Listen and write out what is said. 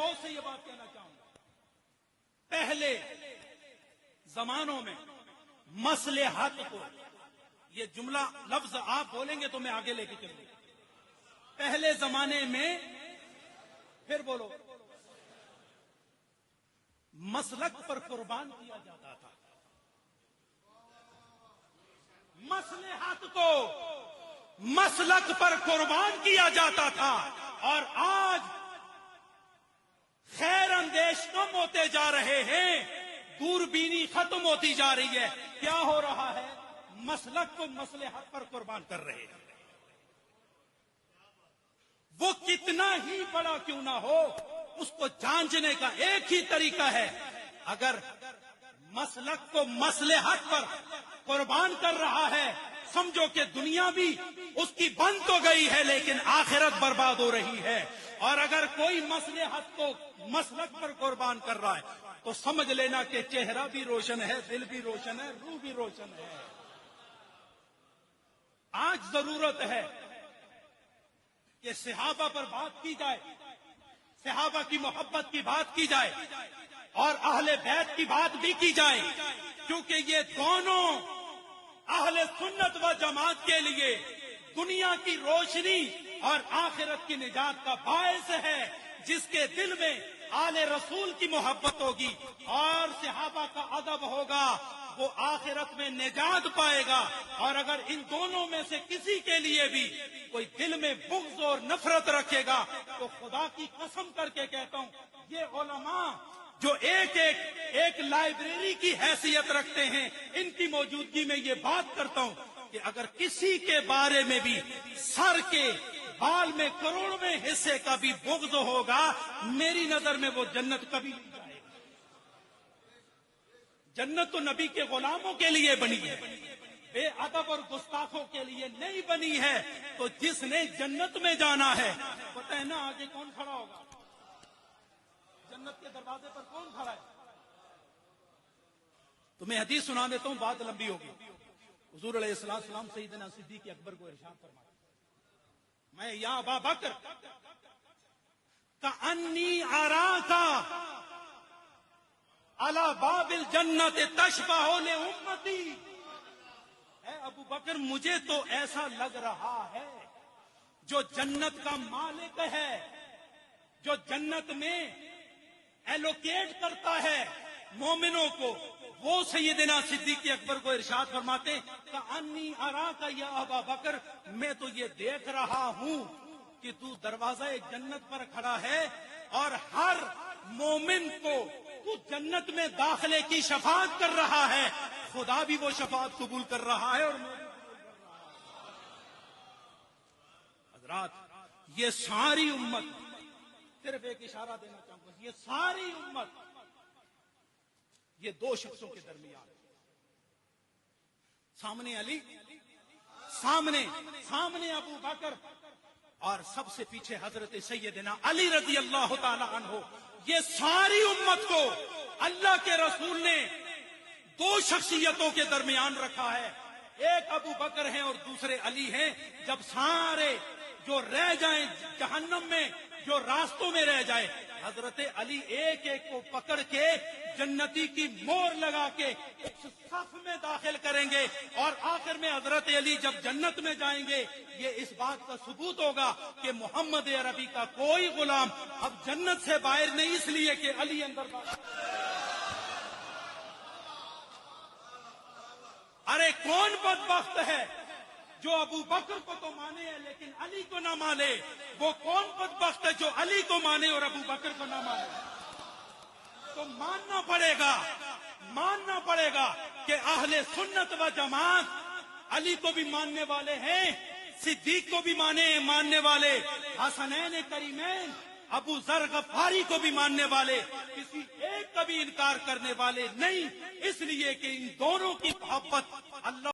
غور سے یہ بات کہنا چاہوں گا، پہلے زمانوں میں مصلحت کو، یہ جملہ لفظ آپ بولیں گے تو میں آگے لے کے چلوں گا، پہلے زمانے میں، پھر بولو، مسلک پر قربان کیا جاتا تھا، مصلحت کو مسلک پر قربان کیا جاتا تھا، اور آج خیر اندیش کم ہوتے جا رہے ہیں، دوربینی ختم ہوتی جا رہی ہے، کیا ہو رہا ہے؟ مسلک کو مصلحت پر قربان کر رہے ہیں۔ وہ کتنا ہی بڑا کیوں نہ ہو، اس کو جانچنے کا ایک ہی طریقہ ہے، اگر مسلک کو مصلحت پر قربان کر رہا ہے، سمجھو کہ دنیا بھی اس کی بند تو گئی ہے لیکن آخرت برباد ہو رہی ہے، اور اگر کوئی مصلحت کو مسلک پر قربان کر رہا ہے تو سمجھ لینا کہ چہرہ بھی روشن ہے، دل بھی روشن ہے، روح بھی روشن ہے۔ آج ضرورت ہے کہ صحابہ پر بات کی جائے، صحابہ کی محبت کی بات کی جائے، اور اہل بیت کی بات بھی کی جائے، کیونکہ یہ دونوں اہل سنت و جماعت کے لیے دنیا کی روشنی اور آخرت کی نجات کا باعث ہے۔ جس کے دل میں آل رسول کی محبت ہوگی اور صحابہ کا ادب ہوگا، وہ آخرت میں نجات پائے گا، اور اگر ان دونوں میں سے کسی کے لیے بھی کوئی دل میں بغض اور نفرت رکھے گا تو خدا کی قسم کر کے کہتا ہوں، یہ علماء جو ایک لائبریری کی حیثیت رکھتے ہیں، ان کی موجودگی میں یہ بات کرتا ہوں کہ اگر کسی کے بارے میں بھی سر کے بال میں کروڑویں حصے کا بھی بغض ہوگا، میری نظر میں وہ جنت کبھی نہیں جائے گا۔ جنت تو نبی کے غلاموں کے لیے بنی ہے، بے ادب اور گستاخوں کے لیے نہیں بنی ہے۔ تو جس نے جنت میں جانا ہے، پتہ ہے نا آگے کون کھڑا ہوگا؟ جنت کے دروازے پر کون کھڑا ہے؟ تمہیں حدیث سنا دیتا ہوں، بات لمبی ہوگی۔ حضور علیہ السلام سیدنا صدیق اکبر کو ارشاد فرماتے، میں یا ابا بکر کأنی اراکا علی باب الجنت تشبہ لامتی، اے ابو بکر مجھے تو ایسا لگ رہا ہے جو جنت کا مالک ہے، جو جنت میں ایلوکیٹ کرتا ہے مومنوں کو، وہ سیدنا صدیق اکبر کو ارشاد فرماتے ہیں کأنی اراکا یا ابا بکر، میں تو یہ دیکھ رہا ہوں کہ تو دروازہ جنت پر کھڑا ہے اور ہر مومن کو تو جنت میں داخلے کی شفاعت کر رہا ہے، خدا بھی وہ شفاعت قبول کر رہا ہے اور میں بھی قبول کر رہا ہوں۔ حضرات، یہ ساری امت، صرف ایک اشارہ دینا چاہوں گا، یہ ساری امت یہ دو شخصوں کے درمیان، سامنے علی، سامنے ابو بکر، اور سب سے پیچھے حضرت سیدنا علی رضی اللہ تعالی عنہ، یہ ساری امت کو اللہ کے رسول نے دو شخصیتوں کے درمیان رکھا ہے، ایک ابو بکر ہیں اور دوسرے علی ہیں۔ جب سارے جو رہ جائیں جہنم میں، جو راستوں میں رہ جائے، حضرت علی ایک ایک کو پکڑ کے جنتی کی مور لگا کے اس صف میں داخل کریں گے، اور آخر میں حضرت علی جب جنت میں جائیں گے، یہ اس بات کا ثبوت ہوگا کہ محمد عربی کا کوئی غلام اب جنت سے باہر نہیں، اس لیے کہ علی اندر داخل۔ ارے کون بدبخت ہے جو ابو بکر کو تو مانے ہے لیکن علی کو نہ مانے؟ وہ کون بدبخت ہے جو علی کو مانے اور ابو بکر کو نہ مانے؟ تو ماننا پڑے گا کہ اہل سنت و جماعت علی کو بھی ماننے والے ہیں، صدیق کو بھی ماننے والے، حسنین کریمین ابو ذر غفاری کو بھی ماننے والے، کسی ایک کا بھی انکار کرنے والے نہیں، اس لیے کہ ان دونوں کی محبت اللہ